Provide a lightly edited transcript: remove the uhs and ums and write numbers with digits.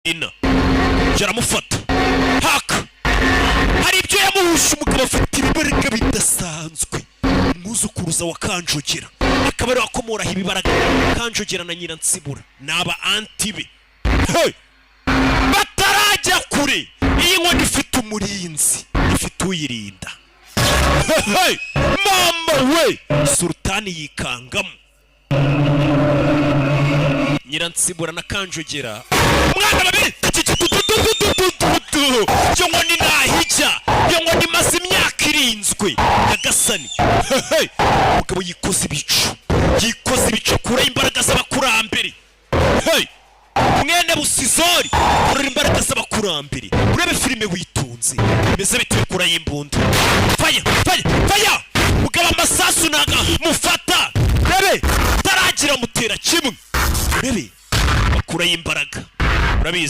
ina jaramufata haka hari ibyo yamuhusha umugabo afite ibibaraga bidasanzwe umwuzukuruza wa Kanjogera akaba ari wakomoraho ibibaraga Kanjogera na Nyiransibura naba anti be batarajya kure iyi nkoni ifite umurinzi ifite uyirinda mama we Sultani yikangamo Nyiransibura na Kanjogera umwana babiri yo nkoni nahijya yo nkoni maze imyaka irinzwe Nyagasani umugabo yikoze ibicu kure imbaraga z'abakurambere mwene Busizori kure imbaraga z'abakurambere urebe filime witunze bimeze bituye kura y'imbunda faya mugabo amasasu naga mufata urebe taragira mutera kimwe urebe bakura y'imbaraga urabizi